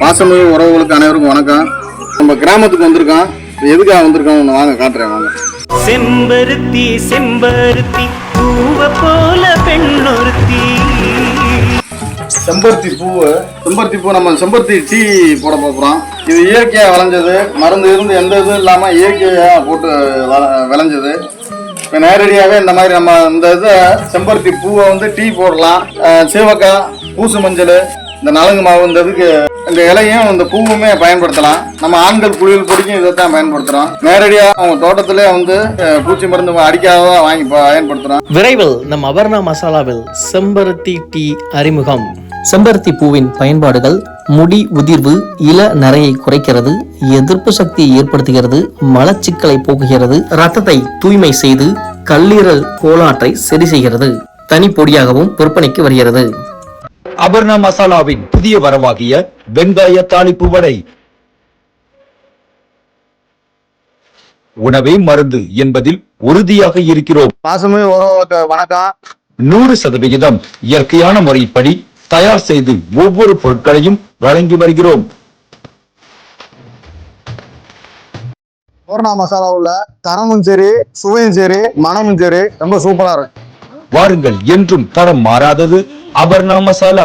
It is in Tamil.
பாசமிகு உறவுகளுக்கு அனைவருக்கும் வணக்கம். நம்ம கிராமத்துக்கு வந்திருக்கோம். எதுக்காக வந்திருக்கோம் வாங்க காட்டுறேன் வாங்க. செம்பருத்தி செம்பருத்தி பூவ போல பெண்ணொருத்தி. செம்பருத்தி பூ நம்ம செம்பருத்தி டீ போட போகிறோம். இது இயற்கையாக விளைஞ்சது, மருந்து இருந்து எந்த இதுவும் இல்லாமல் இயற்கையாக போட்டு விளைஞ்சது. இப்போ நேரடியாகவே இந்த மாதிரி நம்ம இந்த இதை செம்பருத்தி பூவை வந்து டீ போடலாம். சீவக்காய், பூசு மஞ்சள், இந்த நலங்கு மாவு, இந்த இதுக்கு இந்த இலையும் இந்த பூவுமே பயன்படுத்தலாம். நம்ம ஆண்கள் குளியல் பொடிக்கும் இதைத்தான் பயன்படுத்துகிறோம். நேரடியாக அவங்க தோட்டத்திலே வந்து பூச்சி மருந்து அடிக்காததான் வாங்கி பயன்படுத்துகிறோம். விரைவில் நம் அபர்ணா மசாலாவில் செம்பருத்தி டீ அறிமுகம். செம்பருத்தி பூவின் பயன்பாடுகள்: முடி உதிர்வு, இள நரையை குறைக்கிறது, எதிர்ப்பு சக்தியை ஏற்படுத்துகிறது, மலச்சிக்கலை போக்குகிறது, இரத்தத்தை தூய்மை செய்து கல்லீரல் கோளாற்றை சரி செய்கிறது. தனி பொடியாகவும் விற்பனைக்கு வருகிறது. அபர்ணா மசாலாவின் புதிய வரவாகிய வெங்காய தாளிப்பு வடை. உணவே மருந்து என்பதில் உறுதியாக இருக்கிறோம். பாசமே வணக்கம். 100% இயற்கையான முறைப்படி தயார் செய்து ஒவ்வொரு பொருட்களையும் வழங்கி வருகிறோம். அபர்ணா மசாலாவுல தரமும் சரி, சுவையும் சரி, மனமும் சரி, ரொம்ப சூப்பரா இருக்கு. வாருங்கள், என்றும் தரம் மாறாதது அபர்ணா மசாலா.